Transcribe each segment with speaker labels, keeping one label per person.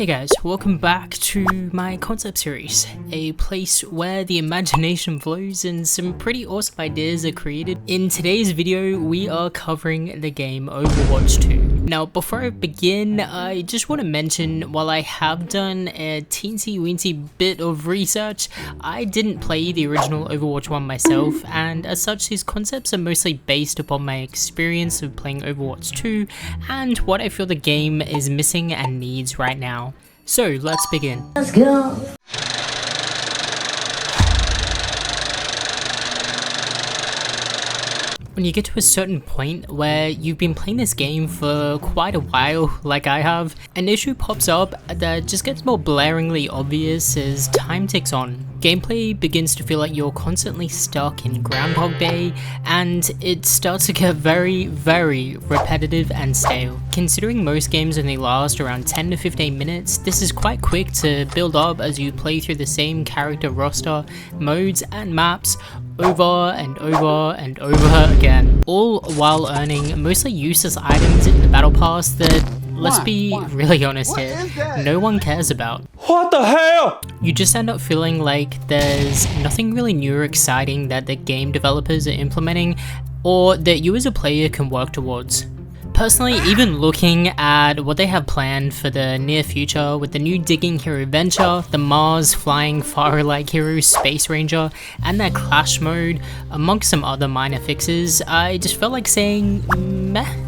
Speaker 1: Hey guys, welcome back to my concept series, a place where the imagination flows and some pretty awesome ideas are created. In today's video, we are covering the game Overwatch 2. Now, before I begin, I just want to mention, while I have done a teensy-weensy bit of research, I didn't play the original Overwatch 1 myself, and as such, these concepts are mostly based upon my experience of playing Overwatch 2 and what I feel the game is missing and needs right now. So let's begin.
Speaker 2: Let's go.
Speaker 1: When you get to a certain point where you've been playing this game for quite a while, like I have, an issue pops up that just gets more blaringly obvious as time ticks on. Gameplay begins to feel like you're constantly stuck in Groundhog Day, and it starts to get very repetitive and stale. Considering most games only last around 10 to 15 minutes, this is quite quick to build up as you play through the same character roster, modes and maps over and over and over again, all while earning mostly useless items in the battle pass that, let's be really honest here, no one cares about.
Speaker 3: What the hell?
Speaker 1: You just end up feeling like there's nothing really new or exciting that the game developers are implementing or that you as a player can work towards. Personally, even looking at what they have planned for the near future with the new digging hero venture, the Mars flying fire-like hero Space Ranger, and their clash mode, amongst some other minor fixes, I just felt like saying meh.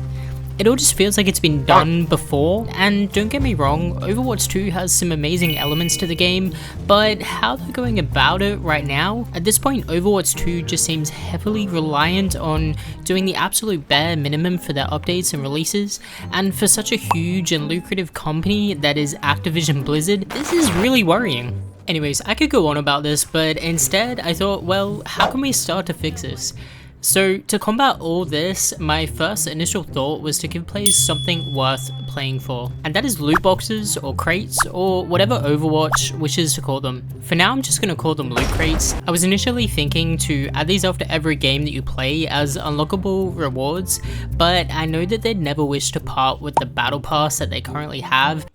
Speaker 1: It all just feels like it's been done before, and don't get me wrong, Overwatch 2 has some amazing elements to the game, but how they're going about it right now, at this point Overwatch 2 just seems heavily reliant on doing the absolute bare minimum for their updates and releases, and for such a huge and lucrative company that is Activision Blizzard, this is really worrying. Anyways, I could go on about this, but instead I thought, well, how can we start to fix this? So to combat all this, my first initial thought was to give players something worth playing for, and that is loot boxes or crates or whatever Overwatch wishes to call them. For now I'm just going to call them loot crates. I was initially thinking to add these after every game that you play as unlockable rewards, but I know that they'd never wish to part with the battle pass that they currently have.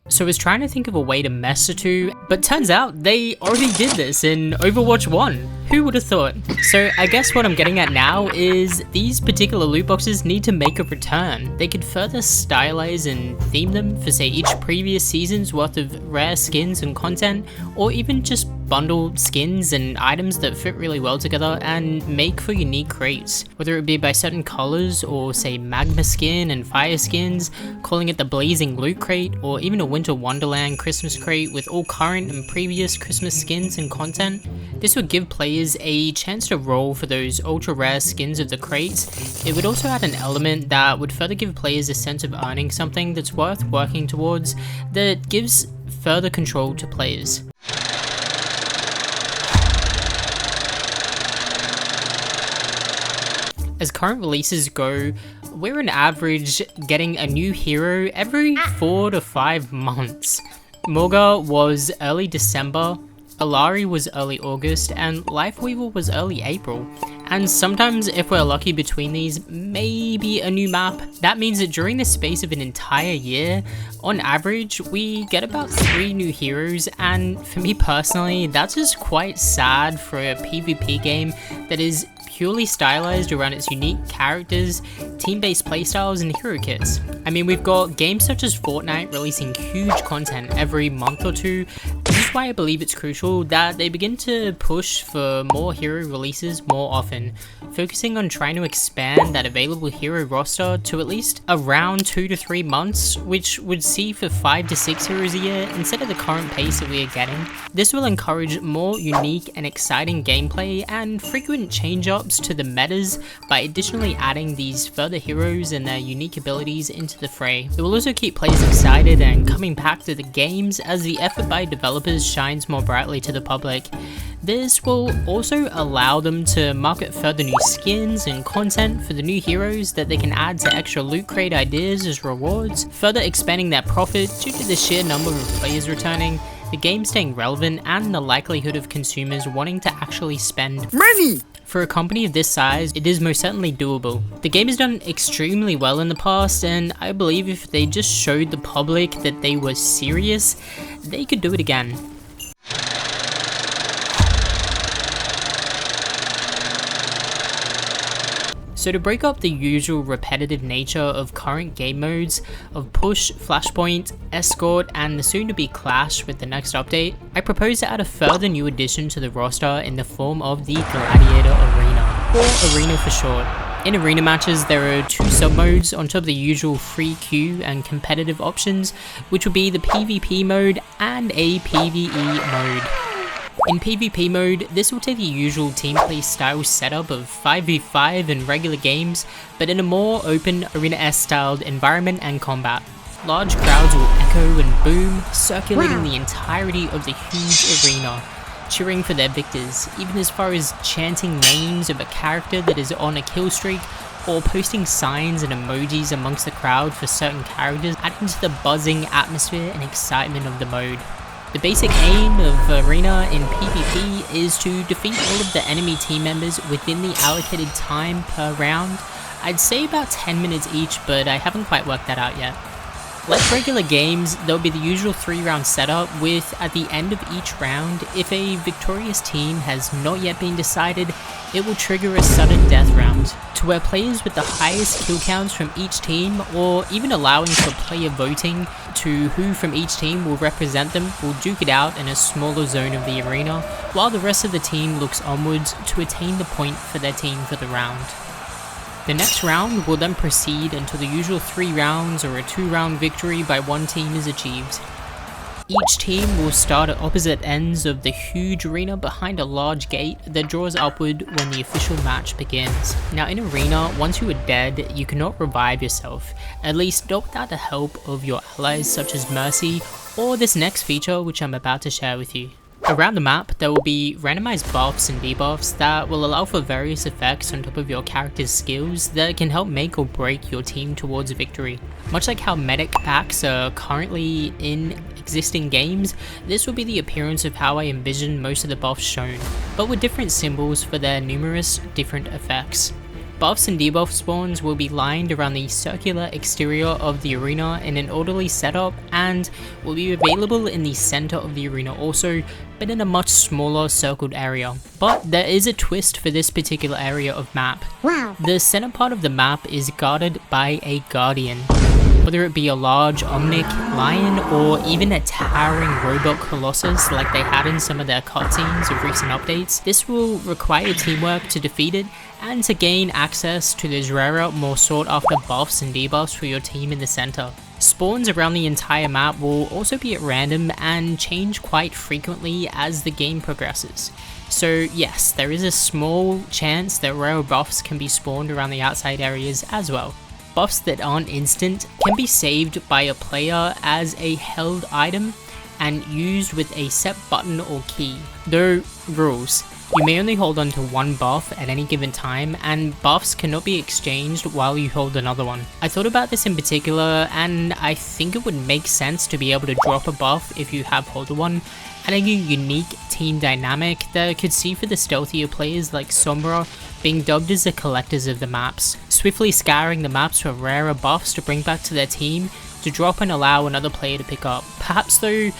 Speaker 1: So I was trying to think of a way to mess the two, but turns out they already did this in Overwatch 1. Who would have thought? So I guess what I'm getting at now is these particular loot boxes need to make a return. They could further stylize and theme them for say each previous season's worth of rare skins and content, or even just bundle skins and items that fit really well together and make for unique crates, whether it be by certain colors or say magma skin and fire skins, calling it the blazing loot crate, or even a winter wonderland Christmas crate with all current and previous Christmas skins and content. This would give players a chance to roll for those ultra rare skins of the crates. It would also add an element that would further give players a sense of earning something that's worth working towards, that gives further control to players. As current releases go, we're on average getting a new hero every 4 to 5 months. MAUGA was early December, Alari was early August, and Lifeweaver was early April. And sometimes, if we're lucky between these, maybe a new map. That means that during the space of an entire year, on average, we get about 3 new heroes, and for me personally, that's just quite sad for a PvP game that is purely stylized around its unique characters, team-based playstyles, and hero kits. I mean, we've got games such as Fortnite releasing huge content every month or two. This is why I believe it's crucial that they begin to push for more hero releases more often, focusing on trying to expand that available hero roster to at least around 2 to 3 months, which would see for 5 to 6 heroes a year instead of the current pace that we are getting. This will encourage more unique and exciting gameplay and frequent change-ups to the metas by additionally adding these further heroes and their unique abilities into the fray. It will also keep players excited and coming back to the games as the effort by developers shines more brightly to the public. This will also allow them to market further new skins and content for the new heroes that they can add to extra loot crate ideas as rewards, further expanding their profit due to the sheer number of players returning, the game staying relevant, and the likelihood of consumers wanting to actually spend money. For a company of this size, it is most certainly doable. The game has done extremely well in the past, and I believe if they just showed the public that they were serious, they could do it again. So to break up the usual repetitive nature of current game modes of Push, Flashpoint, Escort, and the soon-to-be Clash with the next update, I propose to add a further new addition to the roster in the form of the Gladiator Arena, or Arena for short. In arena matches, there are 2 sub-modes on top of the usual free queue and competitive options, which will be the PvP mode and a PvE mode. In PvP mode, this will take the usual team play style setup of 5v5 in regular games, but in a more open arena-esque styled environment and combat. Large crowds will echo and boom, circulating the entirety of the huge arena, cheering for their victors, even as far as chanting names of a character that is on a kill streak, or posting signs and emojis amongst the crowd for certain characters, adding to the buzzing atmosphere and excitement of the mode. The basic aim of Arena in PvP is to defeat all of the enemy team members within the allocated time per round. I'd say about 10 minutes each, but I haven't quite worked that out yet. Like regular games, there'll be the usual 3-round setup with, at the end of each round, if a victorious team has not yet been decided, it will trigger a sudden death round, to where players with the highest kill counts from each team, or even allowing for player voting to who from each team will represent them, will duke it out in a smaller zone of the arena, while the rest of the team looks onwards to attain the point for their team for the round. The next round will then proceed until the usual 3 rounds or a 2-round victory by one team is achieved. Each team will start at opposite ends of the huge arena behind a large gate that draws upward when the official match begins. Now in Arena, once you are dead, you cannot revive yourself, at least not without the help of your allies such as Mercy or this next feature which I'm about to share with you. Around the map, there will be randomized buffs and debuffs that will allow for various effects on top of your character's skills that can help make or break your team towards victory. Much like how medic packs are currently in existing games, this will be the appearance of how I envision most of the buffs shown, but with different symbols for their numerous different effects. Buffs and debuff spawns will be lined around the circular exterior of the arena in an orderly setup and will be available in the center of the arena also, but in a much smaller circled area. But there is a twist for this particular area of map.
Speaker 2: Wow.
Speaker 1: The center part of the map is guarded by a guardian. Whether it be a large omnic lion or even a towering robot colossus like they had in some of their cutscenes of recent updates, this will require teamwork to defeat it and to gain access to those rarer, more sought after buffs and debuffs for your team in the center. Spawns around the entire map will also be at random and change quite frequently as the game progresses. So yes, there is a small chance that rare buffs can be spawned around the outside areas as well. Buffs that aren't instant can be saved by a player as a held item and used with a set button or key. Though, rules. You may only hold on to one buff at any given time, and buffs cannot be exchanged while you hold another one. I thought about this in particular, and I think it would make sense to be able to drop a buff if you have hold one, adding a unique team dynamic that could see for the stealthier players like Sombra being dubbed as the collectors of the maps, swiftly scouring the maps for rarer buffs to bring back to their team to drop and allow another player to pick up. Perhaps though,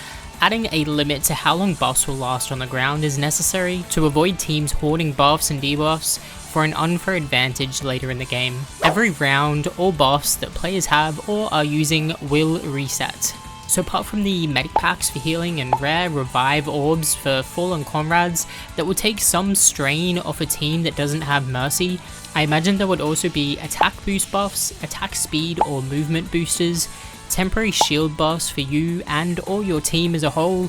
Speaker 1: adding a limit to how long buffs will last on the ground is necessary to avoid teams hoarding buffs and debuffs for an unfair advantage later in the game. Every round, all buffs that players have or are using will reset. So apart from the medic packs for healing and rare revive orbs for fallen comrades that will take some strain off a team that doesn't have Mercy, I imagine there would also be attack boost buffs, attack speed or movement boosters, temporary shield buffs for you and or your team as a whole,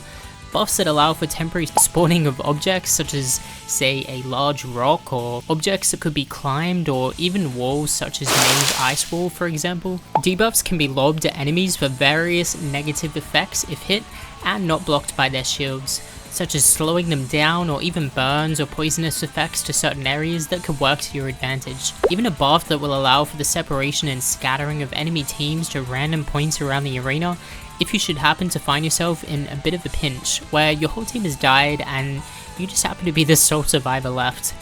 Speaker 1: buffs that allow for temporary spawning of objects such as, say, a large rock, or objects that could be climbed, or even walls such as Maze Ice Wall for example. Debuffs can be lobbed at enemies for various negative effects if hit and not blocked by their shields, such as slowing them down or even burns or poisonous effects to certain areas that could work to your advantage. Even a buff that will allow for the separation and scattering of enemy teams to random points around the arena if you should happen to find yourself in a bit of a pinch where your whole team has died and you just happen to be the sole survivor left.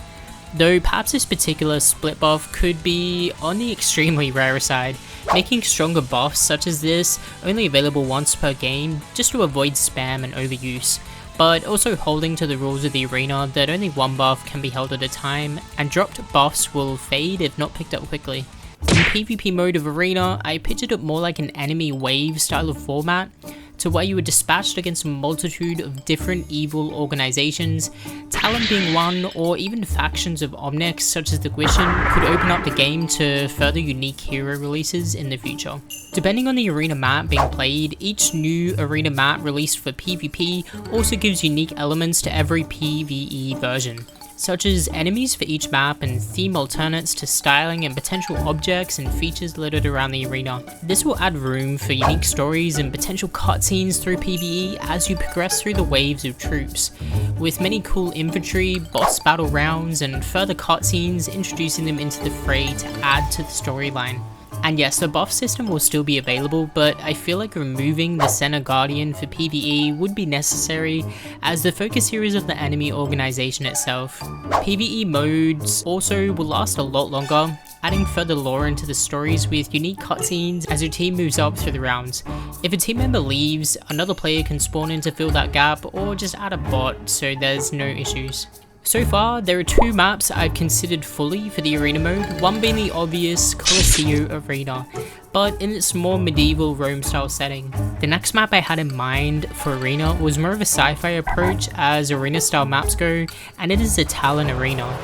Speaker 1: though perhaps this particular split buff could be on the extremely rare side, making stronger buffs such as this only available once per game just to avoid spam and overuse, but also holding to the rules of the arena that only one buff can be held at a time, and dropped buffs will fade if not picked up quickly. In PvP mode of Arena, I pictured it more like an enemy wave style of format, to where you were dispatched against a multitude of different evil organizations, Talon being one, or even factions of Omnics such as the Guishan could open up the game to further unique hero releases in the future. Depending on the arena map being played, each new arena map released for PvP also gives unique elements to every PvE version, such as enemies for each map and theme alternates to styling and potential objects and features littered around the arena. This will add room for unique stories and potential cutscenes through PvE as you progress through the waves of troops, with many cool infantry, boss battle rounds, and further cutscenes introducing them into the fray to add to the storyline. And yes, the buff system will still be available, but I feel like removing the Center Guardian for PvE would be necessary, as the focus here is of the enemy organization itself. PvE modes also will last a lot longer, adding further lore into the stories with unique cutscenes as your team moves up through the rounds. If a team member leaves, another player can spawn in to fill that gap, or just add a bot so there's no issues. So far, there are two maps I've considered fully for the arena mode, one being the obvious Colosseo Arena, but in its more medieval Rome style setting. The next map I had in mind for arena was more of a sci-fi approach as arena style maps go, and it is the Talon Arena.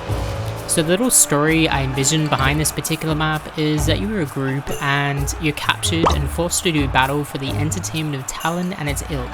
Speaker 1: So the little story I envisioned behind this particular map is that you are a group and you're captured and forced to do battle for the entertainment of Talon and its ilk,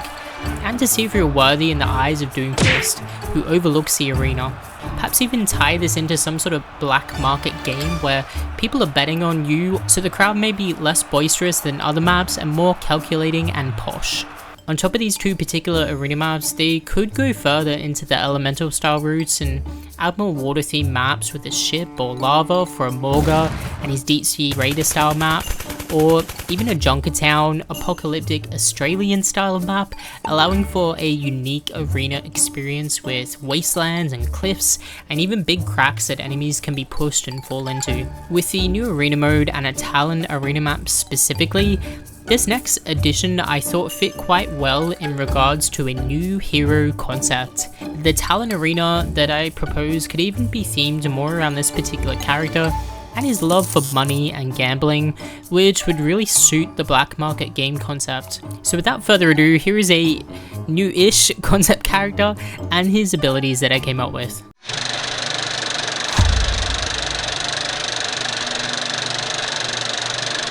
Speaker 1: and to see if you're worthy in the eyes of Doomfist, who overlooks the arena. Perhaps even tie this into some sort of black market game where people are betting on you, so the crowd may be less boisterous than other maps and more calculating and posh. On top of these two particular arena maps, they could go further into the elemental style routes and add more water themed maps with a ship or lava for a MAUGA and his deep sea raider style map, or even a Junkertown apocalyptic Australian style map, allowing for a unique arena experience with wastelands and cliffs and even big cracks that enemies can be pushed and fall into. With the new arena mode and a Talon arena map specifically, this next addition I thought fit quite well in regards to a new hero concept. The Talon Arena that I propose could even be themed more around this particular character and his love for money and gambling, which would really suit the black market game concept. So without further ado, here is a new-ish concept character and his abilities that I came up with.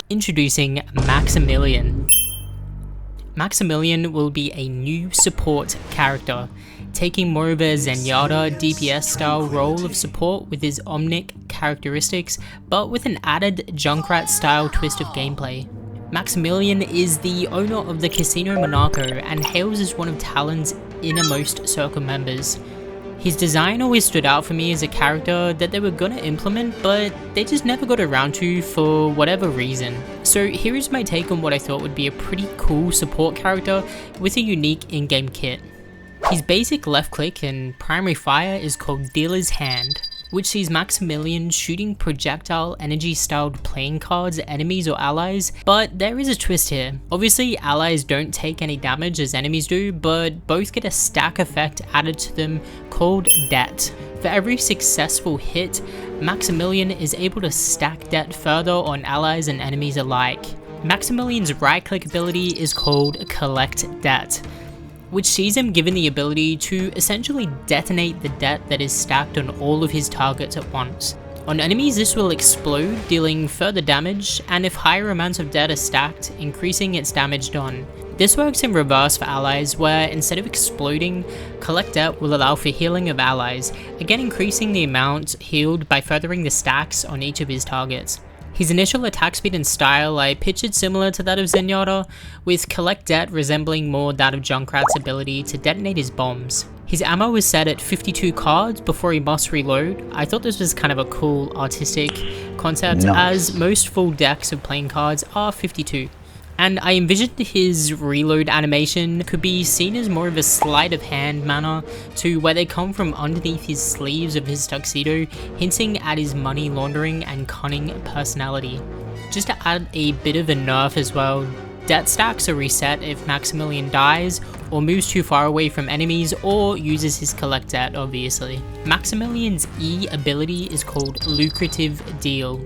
Speaker 1: Introducing MAXIMILIEN. MAXIMILIEN will be a new support character, taking more of a Zenyatta DPS style role of support with his Omnic characteristics, but with an added Junkrat style twist of gameplay. MAXIMILIEN is the owner of the Casino Monaco and hails as one of Talon's innermost circle members. His design always stood out for me as a character that they were gonna implement, but they just never got around to for whatever reason. So here is my take on what I thought would be a pretty cool support character with a unique in-game kit. His basic left click and primary fire is called Dealer's Hand, which sees MAXIMILIEN shooting projectile energy styled playing cards at enemies or allies, but there is a twist here. Obviously allies don't take any damage as enemies do, but both get a stack effect added to them called debt. For every successful hit, MAXIMILIEN is able to stack debt further on allies and enemies alike. MAXIMILIEN's right click ability is called Collect Debt, which sees him given the ability to essentially detonate the debt that is stacked on all of his targets at once. On enemies, this will explode, dealing further damage, and if higher amounts of debt are stacked, increasing its damage done. This works in reverse for allies, where instead of exploding, Collect Debt will allow for healing of allies, again increasing the amount healed by furthering the stacks on each of his targets. His initial attack speed and style I pictured similar to that of Zenyatta, with Collect Debt resembling more that of Junkrat's ability to detonate his bombs. His ammo was set at 52 cards before he must reload. I thought this was kind of a cool artistic concept, as most full decks of playing cards are 52. and I envisioned his reload animation could be seen as more of a sleight of hand manner to where they come from underneath his sleeves of his tuxedo, hinting at his money laundering and cunning personality. Just to add a bit of a nerf as well, debt stacks are reset if Maximilian dies or moves too far away from enemies or uses his collect debt, obviously. Maximilian's E ability is called Lucrative Deal.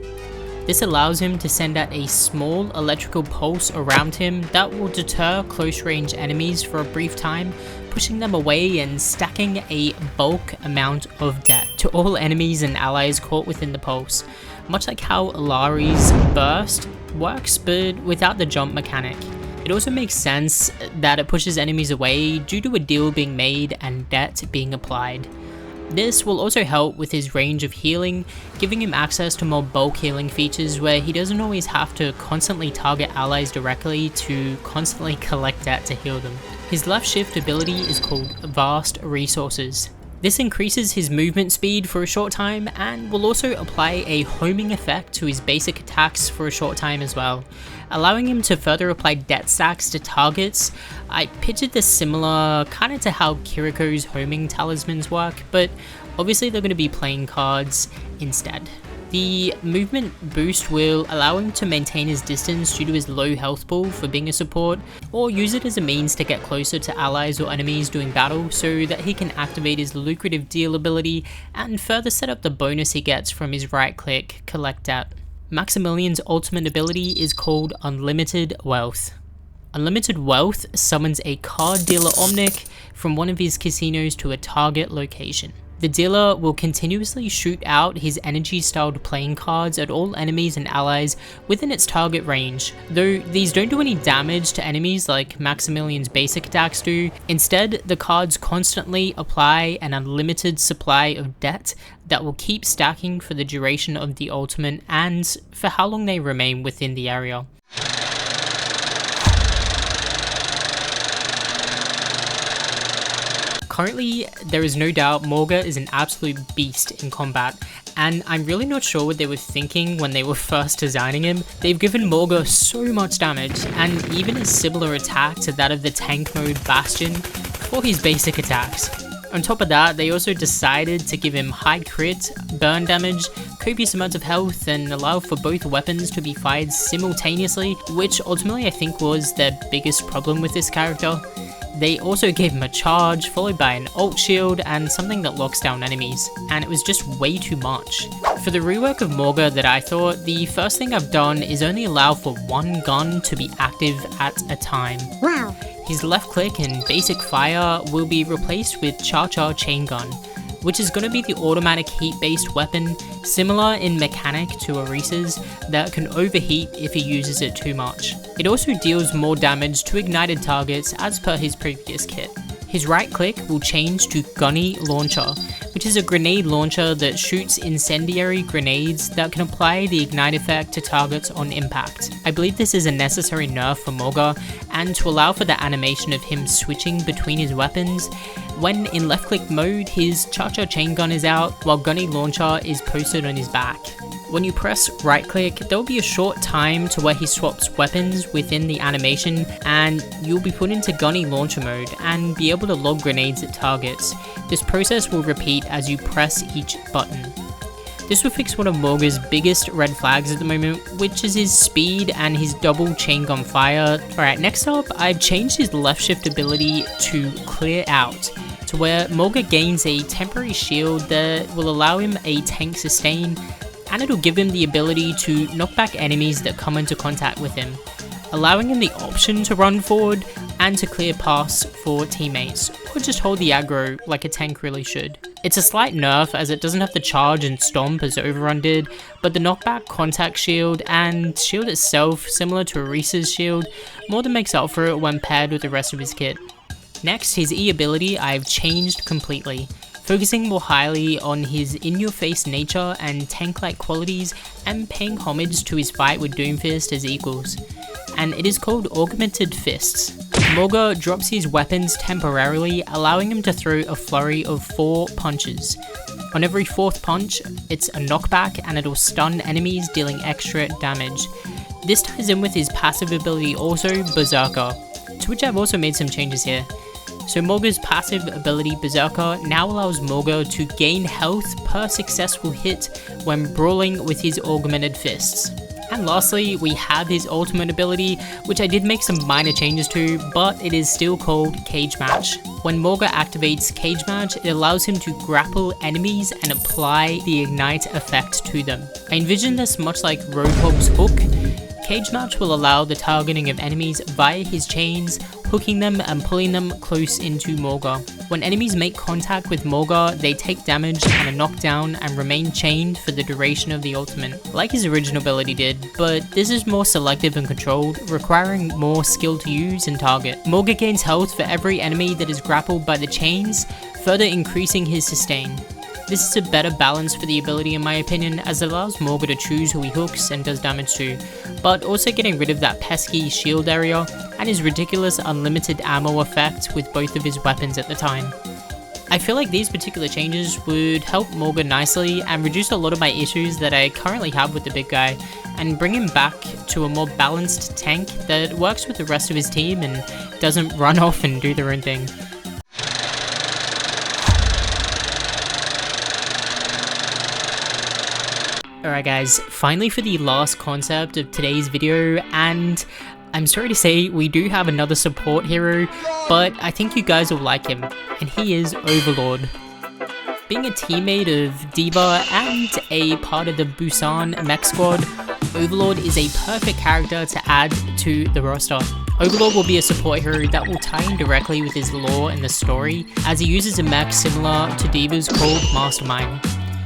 Speaker 1: This allows him to send out a small electrical pulse around him that will deter close range enemies for a brief time, pushing them away and stacking a bulk amount of debt to all enemies and allies caught within the pulse, much like how Ilari's burst works but without the jump mechanic. It also makes sense that it pushes enemies away due to a deal being made and debt being applied. This will also help with his range of healing, giving him access to more bulk healing features where he doesn't always have to constantly target allies directly to constantly collect debt to heal them. His left shift ability is called Vast Resources. This increases his movement speed for a short time and will also apply a homing effect to his basic attacks for a short time as well, allowing him to further apply debt stacks to targets. I pictured this similar kind of to how Kiriko's homing talismans work, but obviously they're going to be playing cards instead. The movement boost will allow him to maintain his distance due to his low health pool for being a support, or use it as a means to get closer to allies or enemies doing battle so that he can activate his Lucrative Deal ability and further set up the bonus he gets from his right click collect debt. Maximilian's ultimate ability is called Unlimited Wealth. Unlimited Wealth summons a card dealer Omnic from one of his casinos to a target location. The dealer will continuously shoot out his energy-styled playing cards at all enemies and allies within its target range, though these don't do any damage to enemies like Maximilian's basic attacks do. Instead, the cards constantly apply an unlimited supply of debt that will keep stacking for the duration of the ultimate and for how long they remain within the area. Currently, there is no doubt MAUGA is an absolute beast in combat, and I'm really not sure what they were thinking when they were first designing him. They've given MAUGA so much damage, and even a similar attack to that of the tank mode Bastion for his basic attacks. On top of that, they also decided to give him high crit, burn damage, copious amounts of health, and allow for both weapons to be fired simultaneously, which ultimately I think was their biggest problem with this character. They also gave him a charge, followed by an ult shield and something that locks down enemies, and it was just way too much. For the rework of MAUGA that I thought, the first thing I've done is only allow for one gun to be active at a time.
Speaker 2: Wow.
Speaker 1: His left click and basic fire will be replaced with Cha-Cha Chain Gun, which is going to be the automatic heat-based weapon, similar in mechanic to Orisa's, that can overheat if he uses it too much. It also deals more damage to ignited targets as per his previous kit. His right click will change to Gunny Launcher, which is a grenade launcher that shoots incendiary grenades that can apply the ignite effect to targets on impact. I believe this is a necessary nerf for MAUGA, and to allow for the animation of him switching between his weapons. When in left click mode, his Cha-Cha Chain Gun is out while Gunny Launcher is posted on his back. When you press right click, there will be a short time to where he swaps weapons within the animation, and you'll be put into Gunny Launcher mode and be able to lob grenades at targets. This process will repeat as you press each button. This will fix one of MAUGA's biggest red flags at the moment, which is his speed and his double chain gun fire. Alright, next up, I've changed his left shift ability to Clear Out, to where MAUGA gains a temporary shield that will allow him a tank sustain, and it'll give him the ability to knock back enemies that come into contact with him, allowing him the option to run forward and to clear paths for teammates, or just hold the aggro like a tank really should. It's a slight nerf as it doesn't have the charge and stomp as Overrun did, but the knockback contact shield and shield itself, similar to Orisa's shield, more than makes up for it when paired with the rest of his kit. Next, his E ability I've changed completely, focusing more highly on his in-your-face nature and tank-like qualities and paying homage to his fight with Doomfist as equals. And it is called Augmented Fists. MAUGA drops his weapons temporarily, allowing him to throw a flurry of 4 punches. On every 4th punch, it's a knockback and it'll stun enemies, dealing extra damage. This ties in with his passive ability also, Berserker, to which I've also made some changes here. So MAUGA's passive ability Berserker now allows MAUGA to gain health per successful hit when brawling with his augmented fists. And lastly, we have his ultimate ability, which I did make some minor changes to, but it is still called Cage Match. When MAUGA activates Cage Match, it allows him to grapple enemies and apply the Ignite effect to them. I envision this much like Roadhog's hook. Cage Match will allow the targeting of enemies via his chains, hooking them and pulling them close into MAUGA. When enemies make contact with MAUGA, they take damage and are knocked down and remain chained for the duration of the ultimate, like his original ability did, but this is more selective and controlled, requiring more skill to use and target. MAUGA gains health for every enemy that is grappled by the chains, further increasing his sustain. This is a better balance for the ability in my opinion, as it allows MAUGA to choose who he hooks and does damage to, but also getting rid of that pesky shield area and his ridiculous unlimited ammo effect with both of his weapons at the time. I feel like these particular changes would help MAUGA nicely and reduce a lot of my issues that I currently have with the big guy, and bring him back to a more balanced tank that works with the rest of his team and doesn't run off and do their own thing. Alright guys, finally for the last concept of today's video, and I'm sorry to say we do have another support hero, but I think you guys will like him, and he is Overlord. Being a teammate of D.Va and a part of the Busan mech squad, Overlord is a perfect character to add to the roster. Overlord will be a support hero that will tie in directly with his lore and the story, as he uses a mech similar to D.Va's called Mastermind.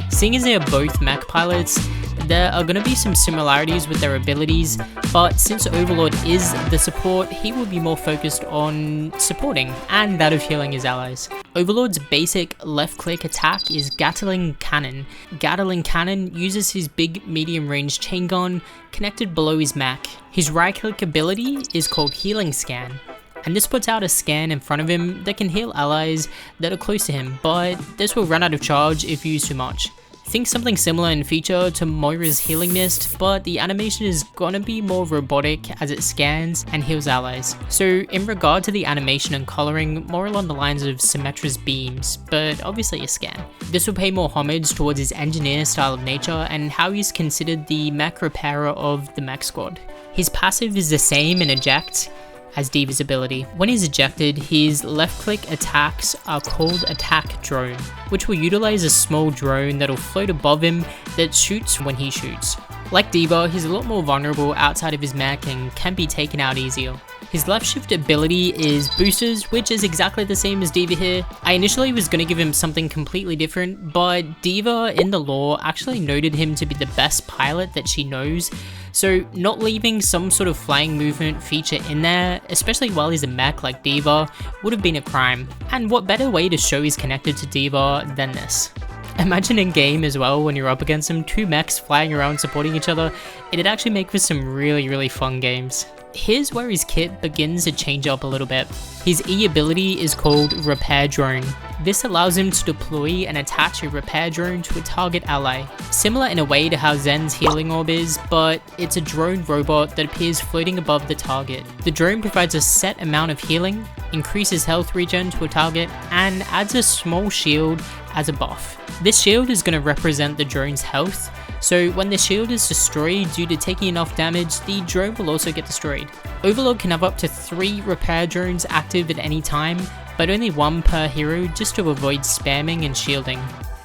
Speaker 1: Seeing as they are both mech pilots, there are going to be some similarities with their abilities, but since Overlord is the support, he will be more focused on supporting and that of healing his allies. Overlord's basic left click attack is Gatling Cannon. Gatling Cannon uses his big medium range chain gun connected below his mech. His right click ability is called Healing Scan, and this puts out a scan in front of him that can heal allies that are close to him, but this will run out of charge if used too much. Think something similar in feature to Moira's Healing Mist, but the animation is gonna be more robotic as it scans and heals allies. So in regard to the animation and coloring, more along the lines of Symmetra's beams, but obviously a scan. This will pay more homage towards his engineer style of nature and how he's considered the mech repairer of the mech squad. His passive is the same in Eject as D.Va's ability. When he's ejected, his left click attacks are called Attack Drone, which will utilize a small drone that'll float above him that shoots when he shoots. Like D.Va, he's a lot more vulnerable outside of his mech and can be taken out easier. His left shift ability is Boosters, which is exactly the same as D.Va here. I initially was going to give him something completely different, but D.Va in the lore actually noted him to be the best pilot that she knows, so not leaving some sort of flying movement feature in there, especially while he's a mech like D.Va, would have been a crime. And what better way to show he's connected to D.Va than this? Imagine in game as well, when you're up against them, two mechs flying around supporting each other, it'd actually make for some really fun games. Here's where his kit begins to change up a little bit. His E ability is called Repair Drone. This allows him to deploy and attach a repair drone to a target ally. Similar in a way to how Zen's healing orb is, but it's a drone robot that appears floating above the target. The drone provides a set amount of healing, increases health regen to a target, and adds a small shield as a buff. This shield is going to represent the drone's health, so when the shield is destroyed due to taking enough damage, the drone will also get destroyed. Overlord can have up to 3 repair drones active at any time, but only 1 per hero just to avoid spamming and shielding.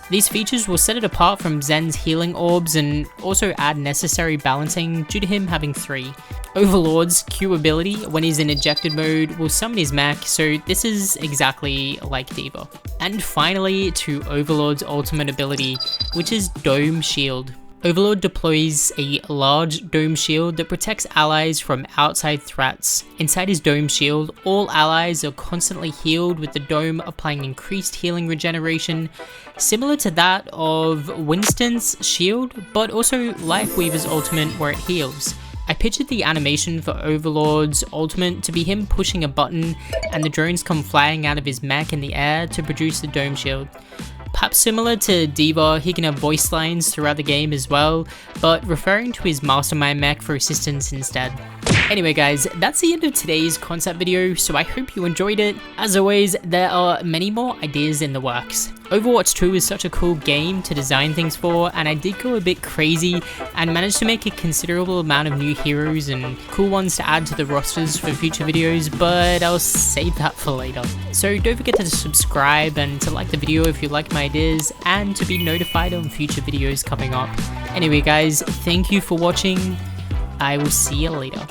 Speaker 1: These features will set it apart from Zen's healing orbs and also add necessary balancing due to him having 3. Overlord's Q ability, when he's in ejected mode, will summon his mech, so this is exactly like D.Va. And finally to Overlord's ultimate ability, which is Dome Shield. Overlord deploys a large dome shield that protects allies from outside threats. Inside his dome shield, all allies are constantly healed, with the dome applying increased healing regeneration, similar to that of Winston's shield, but also Lifeweaver's ultimate where it heals. I pictured the animation for Overlord's ultimate to be him pushing a button and the drones come flying out of his mech in the air to produce the dome shield. Perhaps similar to D.Va, he can have voice lines throughout the game as well, but referring to his mastermind mech for assistance instead. Anyway guys, that's the end of today's concept video, so I hope you enjoyed it. As always, there are many more ideas in the works. Overwatch 2 is such a cool game to design things for, and I did go a bit crazy and managed to make a considerable amount of new heroes and cool ones to add to the rosters for future videos, but I'll save that for later. So don't forget to subscribe and to like the video if you like my ideas, and to be notified on future videos coming up. Anyway guys, thank you for watching. I will see you later.